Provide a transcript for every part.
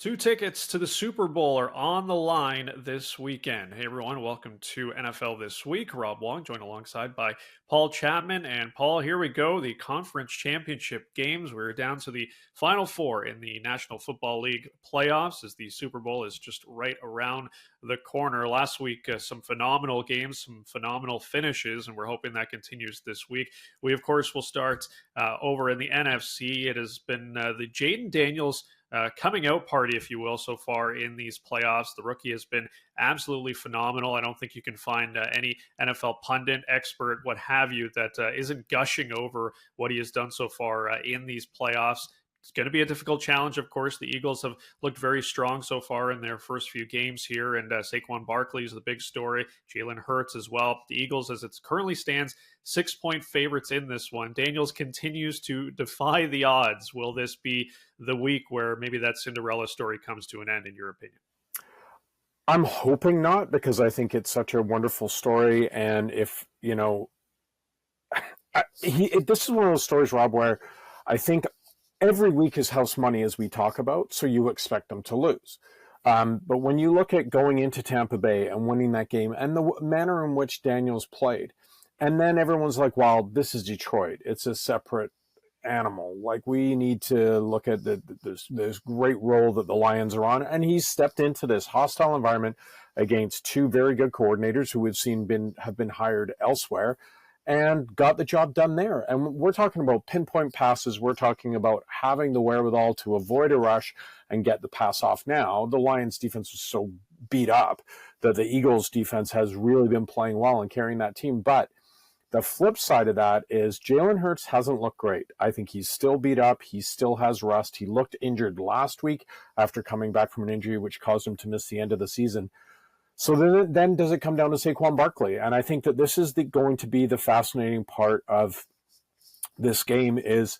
Two tickets to the Super Bowl are on the line this weekend. Hey everyone, welcome to NFL This Week. Rob Wong, joined alongside by Paul Chapman. And Paul, here we go, the conference championship games. We're down to the final four in the National Football League playoffs as the Super Bowl is just right around the corner. Last week, some phenomenal games, some phenomenal finishes, and we're hoping that continues this week. We, of course, will start over in the NFC. It has been the Jaden Daniels coming out party, if you will, so far in these playoffs. The rookie has been absolutely phenomenal. I don't think you can find any NFL pundit, expert, what have you, that isn't gushing over what he has done so far in these playoffs. It's going to be a difficult challenge, of course. The Eagles have looked very strong so far in their first few games here, and Saquon Barkley is the big story. Jalen Hurts as well. The Eagles, as it currently stands, 6-point favorites in this one. Daniels continues to defy the odds. Will this be the week where maybe that Cinderella story comes to an end, in your opinion? I'm hoping not, because I think it's such a wonderful story. And if, this is one of those stories, Rob, where I think every week is house money, as we talk about, so you expect them to lose. But when you look at going into Tampa Bay and winning that game and the manner in which Daniels played, and then everyone's like, well, this is Detroit. It's a separate animal. Like, we need to look at this great role that the Lions are on. And he's stepped into this hostile environment against two very good coordinators who we've seen have been hired elsewhere, and got the job done there. And we're talking about pinpoint passes. We're talking about having the wherewithal to avoid a rush and get the pass off. Now, the Lions defense was so beat up that the Eagles defense has really been playing well and carrying that team. But the flip side of that is Jalen Hurts hasn't looked great. I think he's still beat up. He still has rust. He looked injured last week after coming back from an injury, which caused him to miss the end of the season. So then does it come down to Saquon Barkley? And I think that this is going to be the fascinating part of this game. Is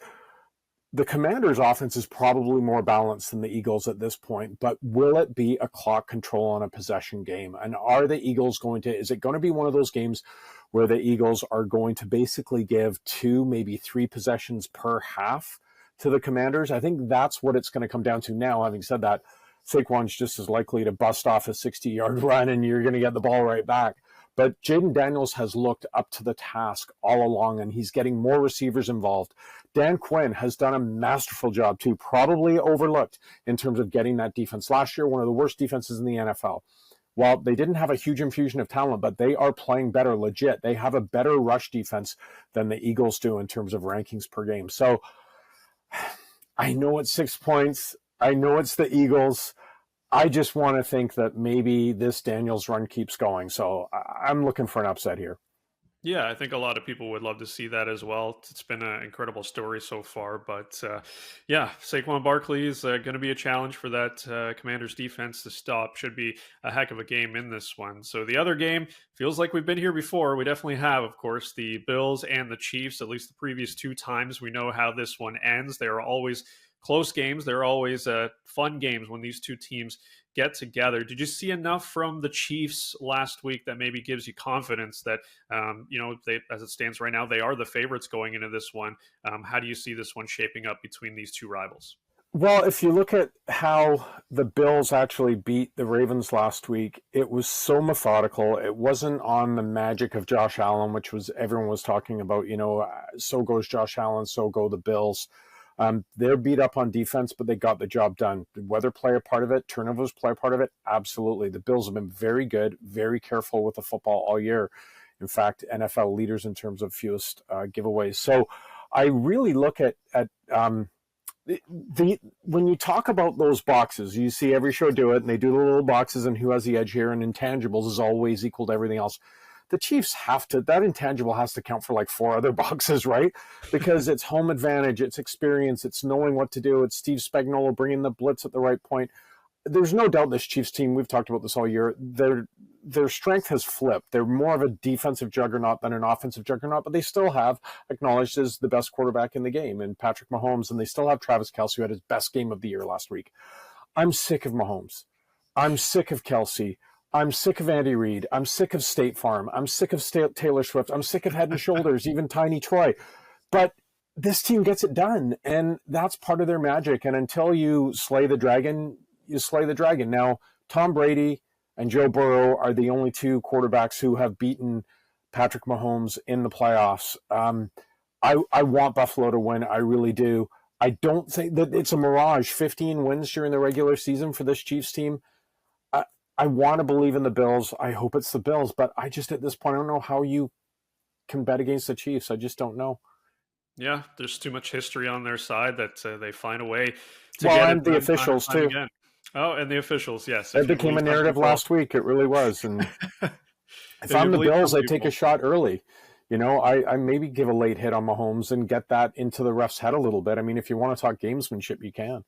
the Commanders' offense is probably more balanced than the Eagles at this point, but will it be a clock control on a possession game? And are the Eagles is it going to be one of those games where the Eagles are going to basically give 2, maybe 3 possessions per half to the Commanders? I think that's what it's going to come down to now. Having said that, Saquon's just as likely to bust off a 60-yard run and you're going to get the ball right back. But Jaden Daniels has looked up to the task all along, and he's getting more receivers involved. Dan Quinn has done a masterful job too, probably overlooked in terms of getting that defense. Last year, one of the worst defenses in the NFL. While they didn't have a huge infusion of talent, but they are playing better, legit. They have a better rush defense than the Eagles do in terms of rankings per game. So I know it's 6 points. I know it's the Eagles. I just want to think that maybe this Daniels run keeps going. So I'm looking for an upset here. Yeah, I think a lot of people would love to see that as well. It's been an incredible story so far. But yeah, Saquon Barkley is going to be a challenge for that Commanders defense to stop. Should be a heck of a game in this one. So the other game feels like we've been here before. We definitely have, of course, the Bills and the Chiefs, at least the previous 2 times. We know how this one ends. They are always close games. They're always fun games when these two teams get together. Did you see enough from the Chiefs last week that maybe gives you confidence that, they, as it stands right now, they are the favorites going into this one? How do you see this one shaping up between these two rivals? Well, if you look at how the Bills actually beat the Ravens last week, it was so methodical. It wasn't on the magic of Josh Allen, which was everyone was talking about, so goes Josh Allen, so go the Bills. They're beat up on defense, but they got the job done. Did weather play a part of it? Turnovers play a part of it? Absolutely. The Bills have been very good, very careful with the football all year. In fact, NFL leaders in terms of fewest giveaways. So I really look at when you talk about those boxes, you see every show do it, and they do the little boxes and who has the edge here, and intangibles is always equal to everything else. The Chiefs that intangible has to count for like 4 other boxes, right? Because it's home advantage, it's experience, it's knowing what to do, it's Steve Spagnuolo bringing the blitz at the right point. There's no doubt this Chiefs team, we've talked about this all year, their strength has flipped. They're more of a defensive juggernaut than an offensive juggernaut, but they still have acknowledged as the best quarterback in the game, and Patrick Mahomes, and they still have Travis Kelce, who had his best game of the year last week. I'm sick of Mahomes. I'm sick of Kelce. I'm sick of Andy Reid. I'm sick of State Farm. I'm sick of Taylor Swift. I'm sick of Head and Shoulders, even Tiny Troy. But this team gets it done, and that's part of their magic. And until you slay the dragon, you slay the dragon. Now, Tom Brady and Joe Burrow are the only two quarterbacks who have beaten Patrick Mahomes in the playoffs. I want Buffalo to win. I really do. I don't think that it's a mirage. 15 wins during the regular season for this Chiefs team. I want to believe in the Bills. I hope it's the Bills, but I just, at this point, I don't know how you can bet against the Chiefs. I just don't know. Yeah, there's too much history on their side that they find a way to Well, get and it the done time officials and time too. again. Oh, and the officials, yes. It If you became believe a some narrative people, last week. It really was. And if if you I'm the believe Bills, some I take a people, shot early. You know, I maybe give a late hit on Mahomes and get that into the ref's head a little bit. I mean, if you want to talk gamesmanship, you can.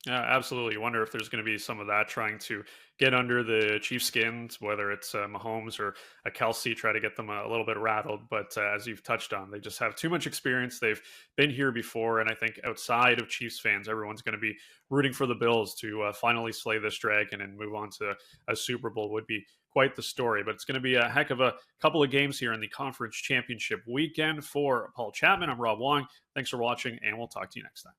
yeah, absolutely. You wonder if there's going to be some of that trying to get under the Chiefs' skins, whether it's Mahomes or a Kelsey, try to get them a little bit rattled. But as you've touched on, they just have too much experience. They've been here before. And I think outside of Chiefs fans, everyone's going to be rooting for the Bills to finally slay this dragon and move on to a Super Bowl. Would be quite the story. But it's going to be a heck of a couple of games here in the Conference Championship weekend. For Paul Chapman, I'm Rob Wong. Thanks for watching, and we'll talk to you next time.